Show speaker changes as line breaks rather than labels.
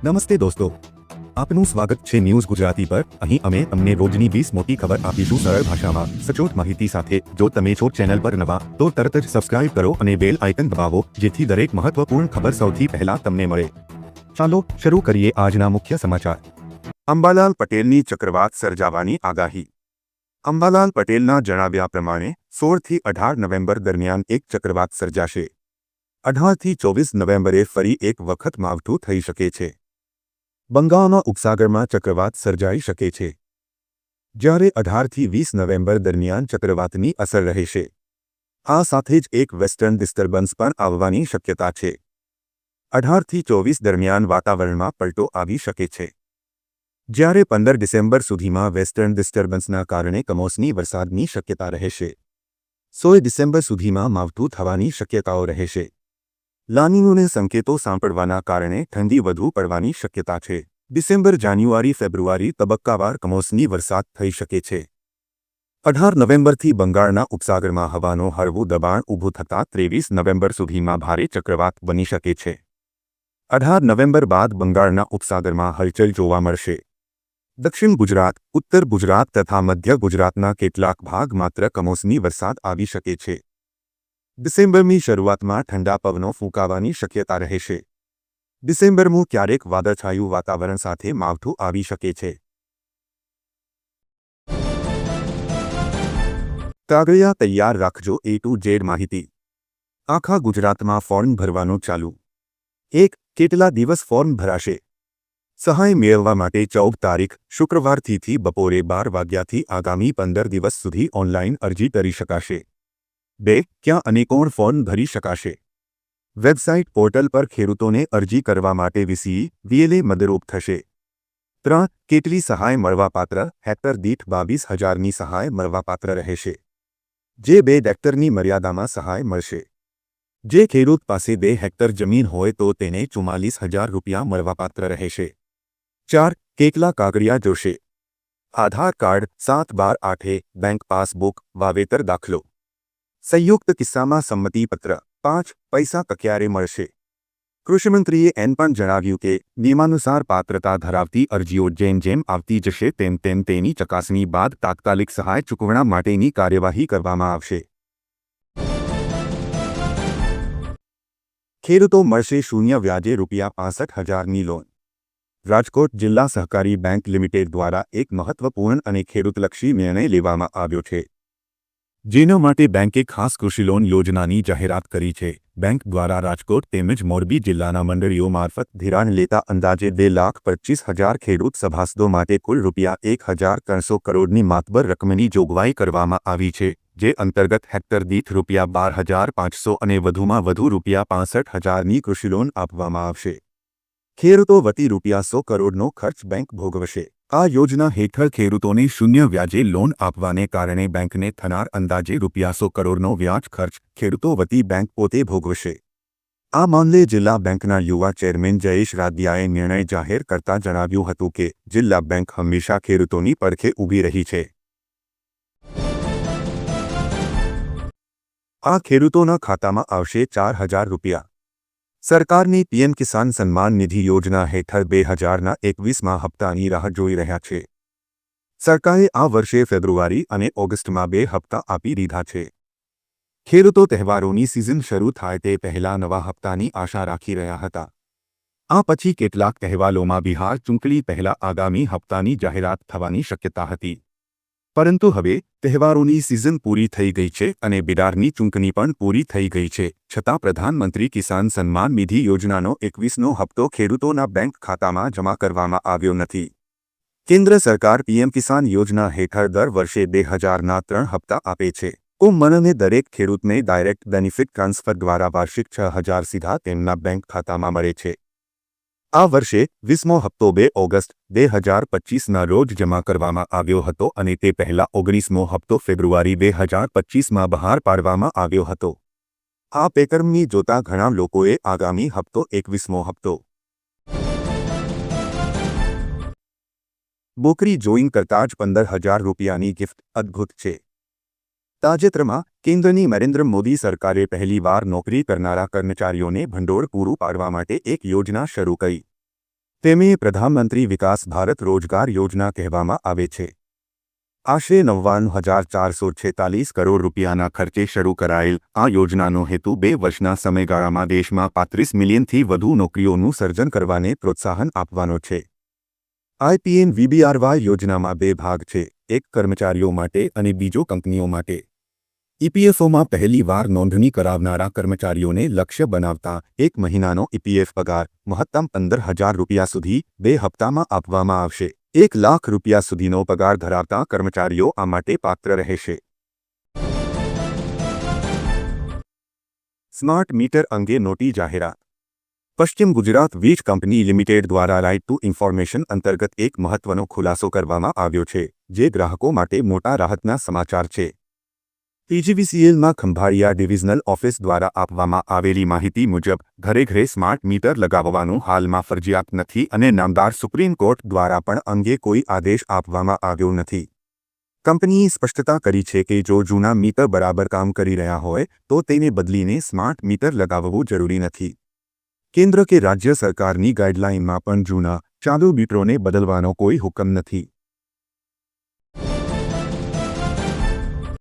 નમસ્તે દોસ્તો, આપનું સ્વાગત છે ન્યૂઝ ગુજરાતી પર। અહીં અમે તમને રોજની 20 મોટી ખબર આપીશું સરળ ભાષામાં સચોટ માહિતી સાથે। જો તમે છો ચેનલ પર નવા તો તરત જ સબસ્ક્રાઇબ કરો અને બેલ આઇકન દબાવો જેથી દરેક મહત્વપૂર્ણ ખબર સૌથી પહેલા તમને મળે। ચાલો શરૂ કરીએ આજના મુખ્ય સમાચાર। અંબાલાલ પટેલની ચક્રવાત સર્જાવાની આગાહી। અંબાલાલ પટેલના જણાવ્યા પ્રમાણે 16 થી 18 નવેમ્બર દરમિયાન એક ચક્રવાત સર્જાશે। 18 થી 24 નવેમ્બરે ફરી એક વખત માવઠું થઈ શકે છે। બંગાળના ઉપસાગરમાં ચક્રવાત સર્જાઈ શકે છે, જ્યારે 18 થી 20 નવેમ્બર દરમિયાન ચક્રવાતની અસર રહેશે। આ સાથે જ એક વેસ્ટર્ન ડિસ્ટર્બન્સ પણ આવવાની શક્યતા છે। 18 થી 24 દરમિયાન વાતાવરણમાં પલટો આવી શકે છે, જ્યારે 15 ડિસેમ્બર સુધીમાં વેસ્ટર્ન ડિસ્ટર્બન્સના કારણે કમોસમી વરસાદની શક્યતા રહેશે। 16 ડિસેમ્બર સુધીમાં માવઠું થવાની શક્યતાઓ રહેશે। લાનીનોને સંકેતો સાંપડવાના કારણે ઠંડી વધુ પડવાની શક્યતા છે। ડિસેમ્બર, જાન્યુઆરી, ફેબ્રુઆરી તબક્કાવાર કમોસમી વરસાદ થઈ શકે છે। 18 નવેમ્બરથી બંગાળના ઉપસાગરમાં હવાનું હળવું દબાણ ઊભું થતાં 23 નવેમ્બર સુધીમાં ભારે ચક્રવાત બની શકે છે। 18 નવેમ્બર બાદ બંગાળના ઉપસાગરમાં હલચલ જોવા મળશે। દક્ષિણ ગુજરાત, ઉત્તર ગુજરાત તથા મધ્ય ગુજરાતના કેટલાક ભાગ માત્ર કમોસમી વરસાદ આવી શકે છે। ડિસેમ્બરની શરૂઆતમાં ઠંડા પવનો ફૂંકાવાની શક્યતા રહેશે। ડિસેમ્બરમાં ક્યારેક વાદળછાયું વાતાવરણ સાથે માવઠું આવી શકે છે। કાગળિયા તૈયાર રાખજો A to Z માહિતી। આખા ગુજરાતમાં ફોર્મ ભરવાનું ચાલુ। 1. કેટલા દિવસ ફોર્મ ભરાશે? સહાય મેળવવા માટે 14 તારીખ શુક્રવારથી બપોરે 12 વાગ્યાથી આગામી 15 દિવસ સુધી ઓનલાઈન અરજી કરી શકાશે। 2. ક્યાં અને કોણ ફોર્મ ભરી શકાશે? વેબસાઇટ પોર્ટલ પર ખેડૂતોને અરજી કરવા માટે VCE/VLA મદદરૂપ થશે। 3. કેટલી સહાય મળવાપાત્ર? હેક્ટર દીઠ 22,000ની સહાય મળવાપાત્ર રહેશે, જે 2 હેક્ટરની મર્યાદામાં સહાય મળશે। જે ખેડૂત પાસે 2 હેક્ટર જમીન હોય તો તેને 44,000 રૂપિયા મળવાપાત્ર રહેશે। 4. કેટલા કાગળિયા જોશે? આધાર કાર્ડ, 7/12/8, બેંક પાસબુક, વાવેતર દાખલો। સંયુક્ત કિસ્સામાં સંમતિપત્ર। 5. પૈસા ક્યારે મળશે? કૃષિમંત્રીએ એમ પણ જણાવ્યું કે નિયમાનુસાર પાત્રતા ધરાવતી અરજીઓ જેમ આવતી જશે તેમ તેની ચકાસણી બાદ તાત્કાલિક સહાય ચૂકવણા માટેની કાર્યવાહી કરવામાં આવશે। ખેડૂતો મળશે શૂન્ય વ્યાજે ₹65,000ની લોન। રાજકોટ જિલ્લા સહકારી બેંક લિમિટેડ દ્વારા એક મહત્વપૂર્ણ અને ખેડૂતલક્ષી નિર્ણય લેવામાં આવ્યો છે, જેના માટે બેંકે ખાસ કૃષિ લોન યોજનાની જાહેરાત કરી છે। બેંક દ્વારા રાજકોટ તેમજ મોરબી જિલ્લાના મંડળીઓ મારફત ધિરાણ લેતા અંદાજે 2,25,000 ખેડૂત સભાસદો માટે કુલ ₹1,300 કરોડની માતબર રકમની જોગવાઈ કરવામાં આવી છે, જે અંતર્ગત હેક્ટર દીઠ ₹12,500 અને વધુમાં વધુ ₹65,000ની કૃષિ લોન આપવામાં આવશે। ખેડૂતો વતી ₹100 કરોડનો ખર્ચ બેંક ભોગવશે। આ યોજના હેઠળ ખેડૂતોને શૂન્ય વ્યાજે લોન આપવાને કારણે બેંકને થનાર અંદાજે ₹100 કરોડનો વ્યાજ ખર્ચ ખેડૂતો વતી બેંક પોતે ભોગવશે। આ મામલે જિલ્લા બેંકના યુવા ચેરમેન જયેશ રાદડિયાએ નિર્ણય જાહેર કરતા જણાવ્યું હતું કે જિલ્લા બેંક હંમેશા ખેડૂતોની પડખે ઊભી રહી છે। આ ખેડૂતોના ખાતામાં આવશે ₹4,000 રૂપિયા। સરકારની પીએમ કિસાન સન્માન નિધિ યોજના હેઠળ 2021માં હપ્તાની રાહ જોઈ રહ્યા છે। સરકારે આ વર્ષે ફેબ્રુઆરી અને ઓગસ્ટમાં 2 હપ્તા આપી દીધા છે। ખેડૂતો તહેવારોની સિઝન શરૂ થાય તે પહેલા નવા હપ્તાની આશા રાખી રહ્યા હતા। આ પછી કેટલાક તહેવારોમાં બિહાર ચૂંટણી પહેલા આગામી હપ્તાની જાહેરાત થવાની શક્યતા હતી, પરંતુ હવે તહેવારોની સિઝન પૂરી થઈ ગઈ છે અને બિહારની ચૂંટણી પણ પૂરી થઈ ગઈ છે, છતાં પ્રધાનમંત્રી કિસાન સન્માન નિધિ યોજનાનો 21મો હપ્તો ખેડૂતોના બેંક ખાતામાં જમા કરવામાં આવ્યો નથી। કેન્દ્ર સરકાર પીએમ કિસાન યોજના હેઠળ દર વર્ષે 2,000ના 3 હપ્તા આપે છે। કુલ મળીને દરેક ખેડૂતને ડાયરેક્ટ બેનિફિટ ટ્રાન્સફર દ્વારા વાર્ષિક 6,000 સીધા તેમના બેંક ખાતામાં મળે છે। આ વર્ષે 20મો હપ્તો 2 ઓગસ્ટ 2025ના રોજ જમા કરવામાં આવ્યો હતો અને તે પહેલા 19મો હપ્તો ફેબ્રુઆરી 2025માં બહાર પાડવામાં આવ્યો હતો। આ પેટર્નની જોતા ઘણા લોકોએ આગામી હપ્તો 21મો હપ્તો બોકરી જોઈન કરતાં જ 15,000 રૂપિયાની ગિફ્ટ અદ્ભુત છે। તાજેતરમાં કેન્દ્રની નરેન્દ્ર મોદી સરકારે પહેલીવાર નોકરી કરનારા કર્મચારીઓને ભંડોળ પૂરું પાડવા માટે એક યોજના શરૂ કરી। તેને પ્રધાનમંત્રી વિકાસ ભારત રોજગાર યોજના કહેવામાં આવે છે. આશરે 99,446 કરોડ રૂપિયાના ખર્ચે શરૂ કરાયેલ આ યોજનાનો હેતુ 2 વર્ષના સમયગાળામાં દેશમાં 35 મિલિયનથી વધુ નોકરીઓનું સર્જન કરવાને પ્રોત્સાહન આપવાનો છે. IPNVBRY યોજનામાં 2 ભાગ છે, એક કર્મચારીઓ માટે અને બીજો કંપનીઓ માટે. EPFOમાં પહેલીવાર નોંધણી કરાવનારા કર્મચારીઓને લક્ષ્ય બનાવતા 1 મહિનાનો EPF પગાર મહત્તમ 15,000 રૂપિયા સુધી 2 હપ્તામાં આપવામાં આવશે. 1 લાખ રૂપિયા સુધીનો પગાર ધરાવતા કર્મચારીઓ આ માટે પાત્ર રહેશે. સ્માર્ટ મીટર અંગે મોટી જાહેરાત. પશ્ચિમ ગુજરાત વીજ કંપની લિમિટેડ દ્વારા રાઇટ ટુ ઇન્ફોર્મેશન અંતર્ગત એક મહત્વનો ખુલાસો કરવામાં આવ્યો છે, જે ગ્રાહકો માટે મોટા રાહતના સમાચાર છે. PGVCLમાં ખંભાળિયા ડિવિઝનલ ઓફિસ દ્વારા આપવામાં આવેલી માહિતી મુજબ ઘરે ઘરે સ્માર્ટ મીટર લગાવવાનું હાલમાં ફરજિયાત નથી અને નામદાર સુપ્રીમ કોર્ટ દ્વારા પણ અંગે કોઈ આદેશ આપવામાં આવ્યો નથી. કંપનીએ સ્પષ્ટતા કરી છે કે જો જૂના મીટર બરાબર કામ કરી રહ્યા હોય તો તેને બદલીને સ્માર્ટ મીટર લગાવવું જરૂરી નથી. કેન્દ્ર કે રાજ્ય સરકારની ગાઈડલાઇનમાં પણ જૂના ચાલુ મીટરોને બદલવાનો કોઈ હુકમ નથી.